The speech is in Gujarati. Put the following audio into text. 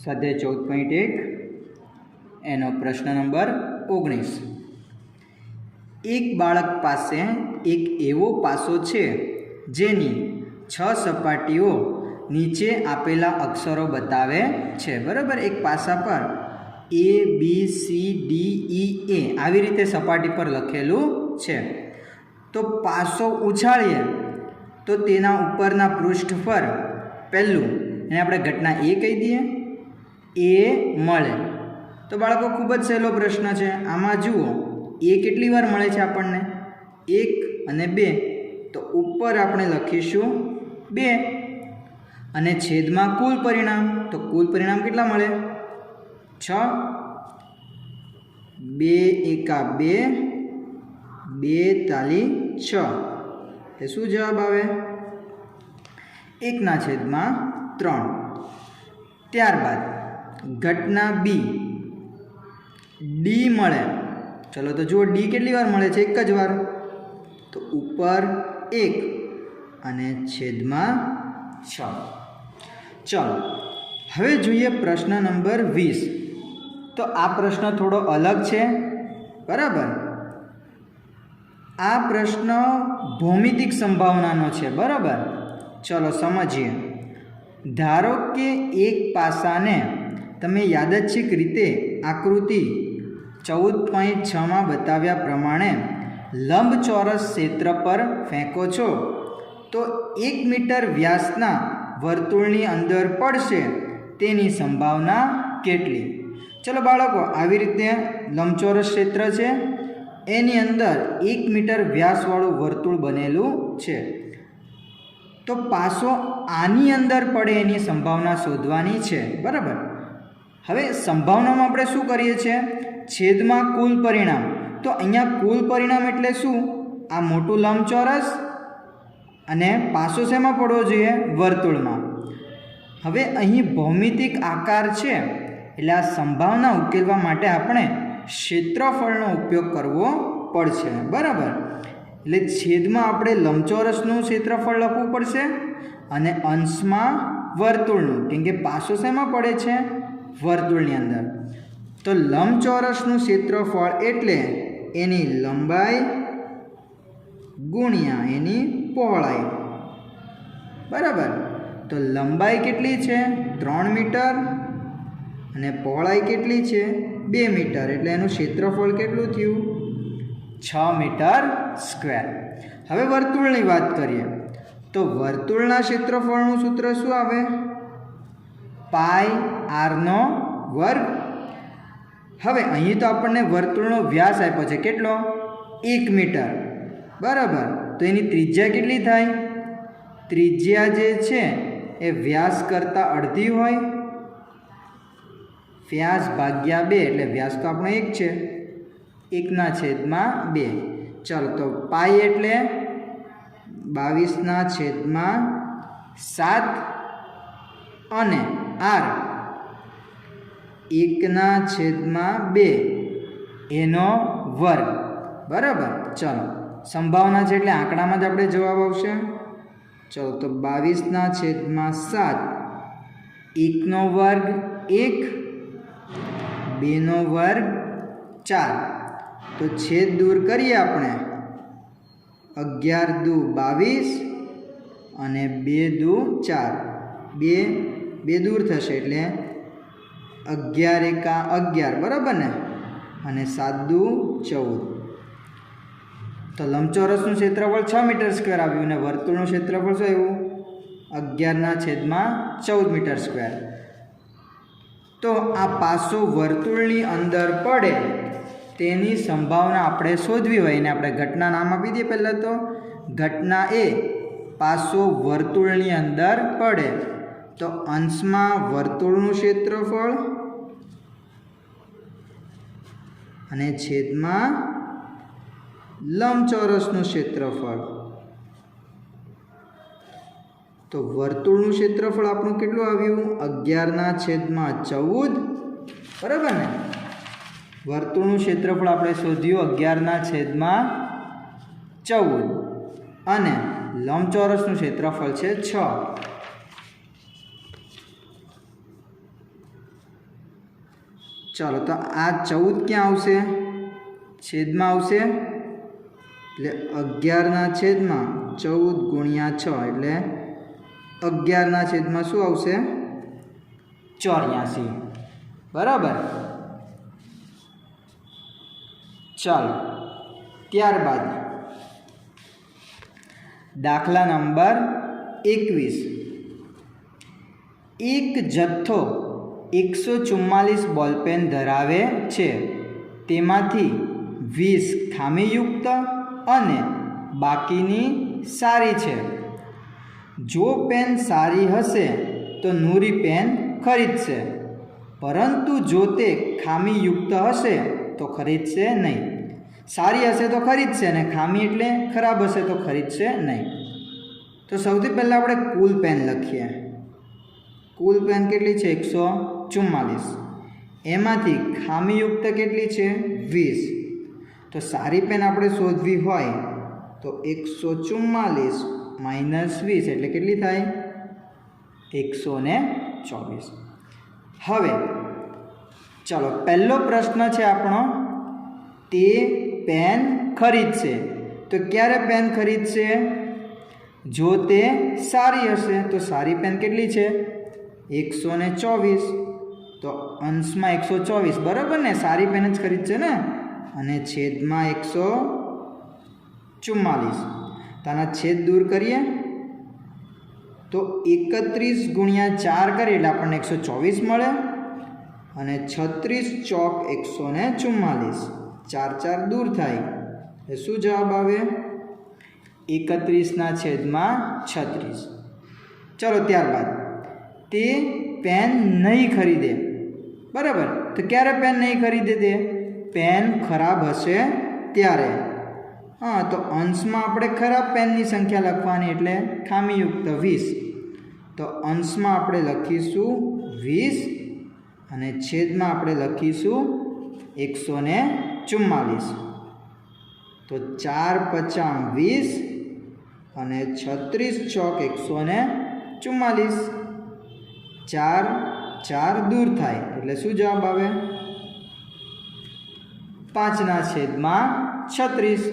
સ્વાધ્યાય 14.1 એનો પ્રશ્ન નંબર 19। એક બાળક પાસે એક એવો પાસો છે જેની 6 સપાટીઓ નીચે આપેલા અક્ષરો બતાવે છે, બરાબર। એક પાસા પર A B C D E A આવી રીતે સપાટી પર લખેલું છે। તો પાસો ઉછાળીએ તો તેના ઉપરના પૃષ્ઠ પર પહેલું એને આપણે ઘટના A કહી દઈએ, A મળે। તો બાળકો ખૂબ જ સહેલો પ્રશ્ન છે। આમાં જુઓ A કેટલી વાર મળે છે આપણને? 1 અને 2, તો ઉપર આપણે લખીશું 2 અને છેદમાં કુલ પરિણામ, તો કુલ પરિણામ કેટલા મળે? 6। 2 એકા 2, 2 તાલી 6, એ શું જવાબ આવે? 1/3। ત્યારબાદ ઘટના B, D મળે। ચલો તો જુઓ D કેટલી વાર મળે છે? એક જ વાર, તો ઉપર 1 અને છેદમાં 6। ચલો હવે જોઈએ પ્રશ્ન નંબર 20। તો આ પ્રશ્ન થોડો અલગ છે, બરાબર। આ પ્રશ્ન ભૌમિતિક સંભાવનાનો છે, બરાબર। ચલો સમજીએ। ધારો કે એક પાસાને તમે યાદચ્છિક રીતે આકૃતિ 14.6માં બતાવ્યા પ્રમાણે લંબચોરસ ક્ષેત્ર પર ફેંકો છો તો 1 મીટર વ્યાસના વર્તુળની અંદર પડશે તેની સંભાવના કેટલી? ચલો બાળકો, આવી રીતે લંબચોરસ ક્ષેત્ર છે, એની અંદર 1 મીટર વ્યાસવાળું વર્તુળ બનેલું છે। તો પાસો આની અંદર પડે એની સંભાવના શોધવાની છે, બરાબર। હવે સંભાવનામાં આપણે શું કરીએ છીએ? છેદમાં કુલ પરિણામ। તો અહીંયા કુલ પરિણામ એટલે શું? આ મોટું લંબચોરસ અને પાસો શેમાં પડવો જોઈએ? વર્તુળમાં। હવે અહીં ભૌમિતિક આકાર છે, એટલે આ સંભાવના ઉકેલવા માટે આપણે ક્ષેત્રફળનો ઉપયોગ કરવો પડશે, બરાબર। એટલે છેદમાં આપણે લંબચોરસનું ક્ષેત્રફળ લખવું પડશે અને અંશમાં વર્તુળનું, કેમ કે પાસો શેમાં પડે છે? વર્તુળની અંદર। તો લંબચોરસનું ક્ષેત્રફળ એટલે એની લંબાઈ ગુણ્યા એની પહોળાઈ, બરાબર। તો લંબાઈ કેટલી છે? 3 મીટર અને પહોળાઈ કેટલી છે? 2 મીટર, એટલે એનું ક્ષેત્રફળ કેટલું થયું? 6 મીટર સ્ક્વેર। હવે વર્તુળની વાત કરીએ તો વર્તુળના ક્ષેત્રફળનું સૂત્ર શું આવે? પાઈ r² હવે અહીં તો આપણને વર્તુળનો વ્યાસ આપ્યો છે, કેટલો? 1 મીટર, બરાબર। તો એની ત્રિજ્યા કેટલી થાય? ત્રિજ્યા જે છે એ વ્યાસ કરતાં અડધી હોય, વ્યાસ ભાગ્યા 2, એટલે વ્યાસ તો આપણો 1 છે, 1/2। ચાલો તો પાઈ એટલે 22/7 અને r 1/2 એનો વર્ગ, બરાબર। ચલો સંભાવના છે એટલે આંકડામાં જ આપણે જવાબ આવશે। ચલો તો 22/7, 1નો વર્ગ 1, 2નો વર્ગ 4, તો છેદ દૂર કરીએ આપણે, 11 દુ 22 અને 2 દુ 4, 2 દૂર થશે એટલે 11 એકા 11, બરાબર ને, અને 7 દુ 14। તો લંબચોરસનું ક્ષેત્રફળ 6 મીટર સ્ક્વેર આવ્યું અને વર્તુળનું ક્ષેત્રફળ શું આવ્યું? 11/14 મીટર સ્ક્વેર। તો આ પાસો વર્તુળની અંદર પડે તેની સંભાવના આપણે શોધવી હોય એને આપણે ઘટના નામ આપી દઈએ। પહેલાં તો ઘટના A, પાસો વર્તુળની અંદર પડે તો અંશમાં વર્તુળનું ક્ષેત્રફળ અને છેદમાં લંબચોરસનું ક્ષેત્રફળ। તો વર્તુળનું ક્ષેત્રફળ આપણું કેટલું આવ્યું? 11/14, બરાબર ને। વર્તુળનું ક્ષેત્રફળ આપણે શોધ્યું 11/14 અને લંબચોરસનું ક્ષેત્રફળ છે 6। ચાલો તો આ 14 ક્યાં આવશે? છેદમાં આવશે, એટલે 11/14 ગુણ્યા 6 એટલે 11/શું આવશે? 84. બરાબર. ચાલો ત્યારબાદ દાખલા નંબર 21. એક જથ્થો 144 બોલપેન ધરાવે છે. તેમાંથી 20 ખામીયુક્ત અને બાકીની સારી છે. જો પેન સારી હશે તો નૂરી પેન ખરીદશે, પરંતુ જો તે ખામીયુક્ત હશે તો ખરીદશે નહીં. સારી હશે તો ખરીદશે અને ખામી એટલે ખરાબ હશે તો ખરીદશે નહીં. તો સૌથી પહેલાં આપણે કુલ પેન લખીએ. કુલ પેન કેટલી છે? 144. એમાંથી ખામીયુક્ત કેટલી છે? 20. તો સારી પેન આપણે શોધવી હોય તો 144 માઇનસ 20 એટલે કેટલી થાય? 124. હવે ચાલો પહેલો પ્રશ્ન છે આપણો, તે પેન ખરીદશે. તો ક્યારે પેન ખરીદશે? જો તે સારી હશે. તો સારી પેન કેટલી છે? 124. તો અંશમાં 124 બરાબર ને, સારી પેન જ ખરીદશે ને, અને છેદમાં 144. તો આના છેદ દૂર કરીએ તો 31 ગુણ્યા 4 કરીએ એટલે આપણને 124 મળે, અને 36 ચોક 144. 4 4 દૂર થાય એટલે શું જવાબ આવે? 31/36. ચલો ત્યારબાદ તે પેન નહીં ખરીદે. બરાબર. તો ક્યારે પેન નહીં ખરીદે? તે પેન ખરાબ હશે ત્યારે. હા, તો અંશમાં આપણે ખરાબ પેનની સંખ્યા લખવાની એટલે ખામીયુક્ત 20. તો અંશમાં આપણે લખીશું 20 અને છેદમાં આપણે લખીશું 144. તો 4 5 20 અને 36 ચોક 144. 4 4 દૂર થાય એટલે શું જવાબ આવે? 5/36.